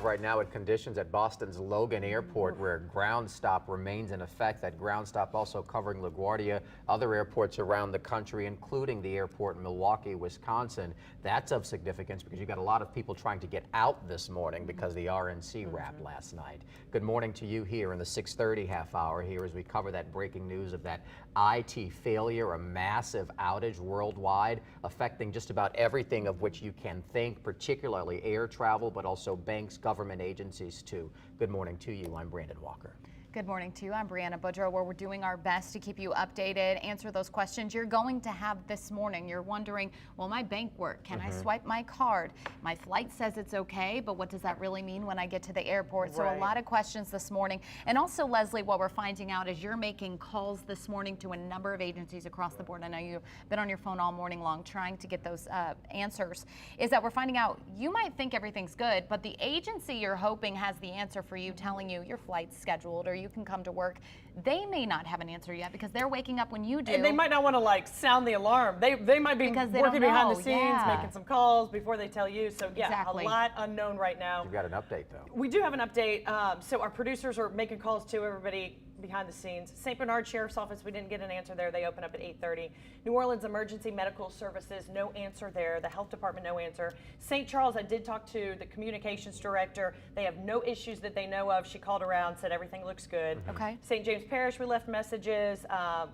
Right now at conditions at Boston's Logan Airport where ground stop remains in effect. That ground stop also covering LaGuardia, other airports around the country, including the airport in Milwaukee, Wisconsin. That's of significance because you got a lot of people trying to get out this morning because the RNC wrapped last night. Good morning to you here in the 6:30 half hour here as we cover that breaking news of that IT failure, a massive outage worldwide affecting just about everything of which you can think, particularly air travel, but also banks, government agencies too. Good morning to you. I'm Brandon Walker. Good morning to you. I'm Brianna Boudreau, where we're doing our best to keep you updated, answer those questions you're going to have this morning. You're wondering, will my bank work? Can I swipe my card? My flight says it's okay, but what does that really mean when I get to the airport? So a lot of questions this morning. And also, Leslie, what we're finding out is you're making calls this morning to a number of agencies across the board. I know you've been on your phone all morning long trying to get those answers. Is that we're finding out you might think everything's good, but the agency you're hoping has the answer for you, telling you your flight's scheduled or you can come to work, they may not have an answer yet because they're waking up when you do. And they might not want to like sound the alarm. They might be working behind the scenes, making some calls before they tell you. So yeah, a lot unknown right now. You've got an update though. We do have an update. So our producers are making calls to everybody behind the scenes. St. Bernard Sheriff's Office, we didn't get an answer there. They open up at 8:30. New Orleans Emergency Medical Services, no answer there. The Health Department, no answer. St. Charles, I did talk to the communications director. They have no issues that they know of. She called around, said everything looks good. Okay. St. James Parish, we left messages.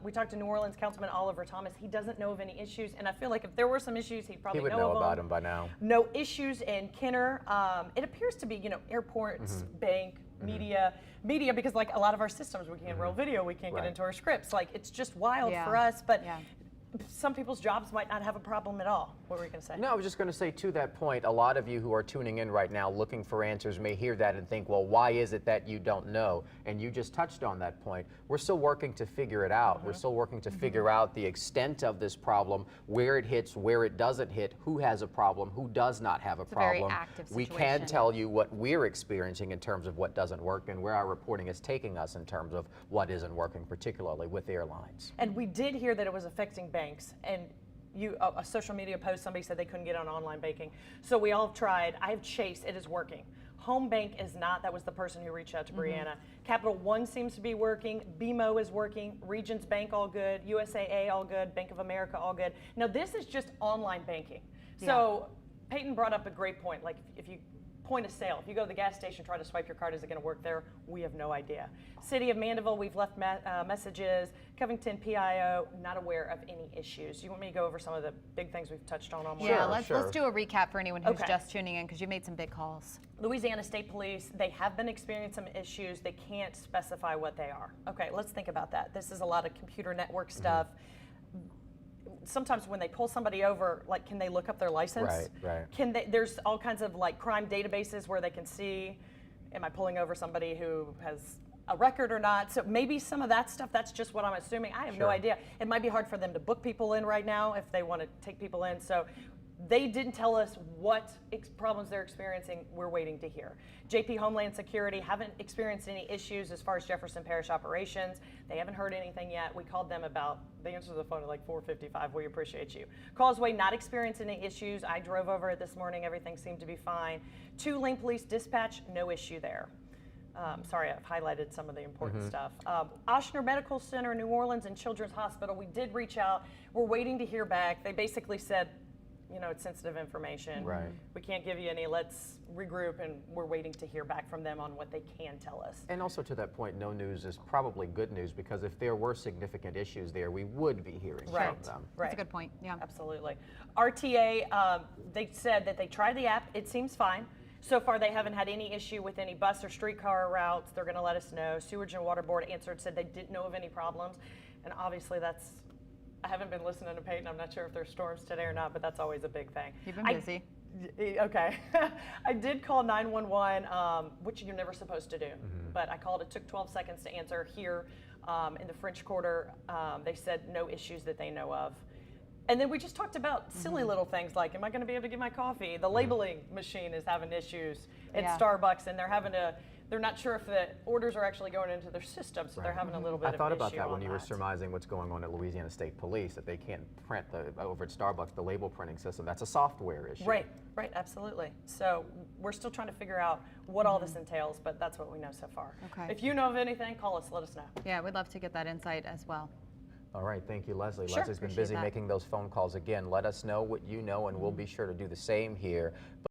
We talked to New Orleans Councilman Oliver Thomas. He doesn't know of any issues, and I feel like if there were some issues, he'd probably know about them by now. No issues in Kenner. It appears to be, airports, bank, media, because like a lot of our systems, we can't roll video, we can't get into our scripts. Like it's just wild for us, but some people's jobs might not have a problem at all. What were you going to say? No, I was just going to say to that point, a lot of you who are tuning in right now looking for answers may hear that and think, well, why is it that you don't know? And you just touched on that point. We're still working to figure it out. We're still working to figure out the extent of this problem, where it hits, where it doesn't hit, who has a problem, who does not have a problem. Very active situation. We can tell you what we're experiencing in terms of what doesn't work and where our reporting is taking us in terms of what isn't working, particularly with airlines. And we did hear that it was affecting banks. And a social media post, somebody said they couldn't get on online banking. So we all tried. I have Chase, it is working. Home Bank is not, that was the person who reached out to Brianna. Capital One seems to be working, BMO is working, Regions Bank all good, USAA all good, Bank of America all good. Now this is just online banking. So Peyton brought up a great point, like if you point of sale. If you go to the gas station, try to swipe your card, is it going to work there? We have no idea. City of Mandeville, we've left messages. Covington, PIO, not aware of any issues. You want me to go over some of the big things we've touched on all morning? Yeah, let's do a recap for anyone who's just tuning in because you made some big calls. Louisiana State Police, they have been experiencing some issues. They can't specify what they are. Okay, let's think about that. This is a lot of computer network stuff. Sometimes when they pull somebody over, like, can they look up their license? Right. Can they? There's all kinds of like crime databases where they can see, am I pulling over somebody who has a record or not? So maybe some of that stuff, that's just what I'm assuming. I have no idea. It might be hard for them to book people in right now if they want to take people in. So they didn't tell us what problems they're experiencing. We're waiting to hear. JP Homeland Security haven't experienced any issues as far as Jefferson Parish operations. They haven't heard anything yet. We called them about, they answered the phone at like 4:55. We appreciate you. Causeway not experiencing any issues. I drove over it this morning. Everything seemed to be fine. Tulane Police Dispatch, no issue there. Sorry, I've highlighted some of the important stuff. Ochsner Medical Center, New Orleans, and Children's Hospital, we did reach out. We're waiting to hear back. They basically said, it's sensitive information. We can't give you any, let's regroup, and we're waiting to hear back from them on what they can tell us. And also to that point, no news is probably good news because if there were significant issues there, we would be hearing from them. That's a good point, Absolutely. RTA, they said that they tried the app, it seems fine. So far, they haven't had any issue with any bus or streetcar routes. They're going to let us know. Sewage and Water Board answered, said they didn't know of any problems. And obviously, I haven't been listening to Peyton. I'm not sure if there's storms today or not, but that's always a big thing. You've been busy. Okay. I did call 911, which you're never supposed to do. But I called. It took 12 seconds to answer here in the French Quarter. They said no issues that they know of. And then we just talked about silly little things like, am I going to be able to get my coffee? The labeling machine is having issues at Starbucks, and they're having to they're not sure if the orders are actually going into their system, so they're having a little bit I of thought an about issue that when on you were that. surmising what's going on at Louisiana State Police, that they can't print over at Starbucks the label printing system. That's a software issue. Right, absolutely. So we're still trying to figure out what all this entails, but that's what we know so far. Okay. If you know of anything, call us, let us know. Yeah, we'd love to get that insight as well. All right, thank you, Leslie. Sure. Leslie's been Appreciate busy that. making those phone calls again. Let us know what you know, and we'll be sure to do the same here.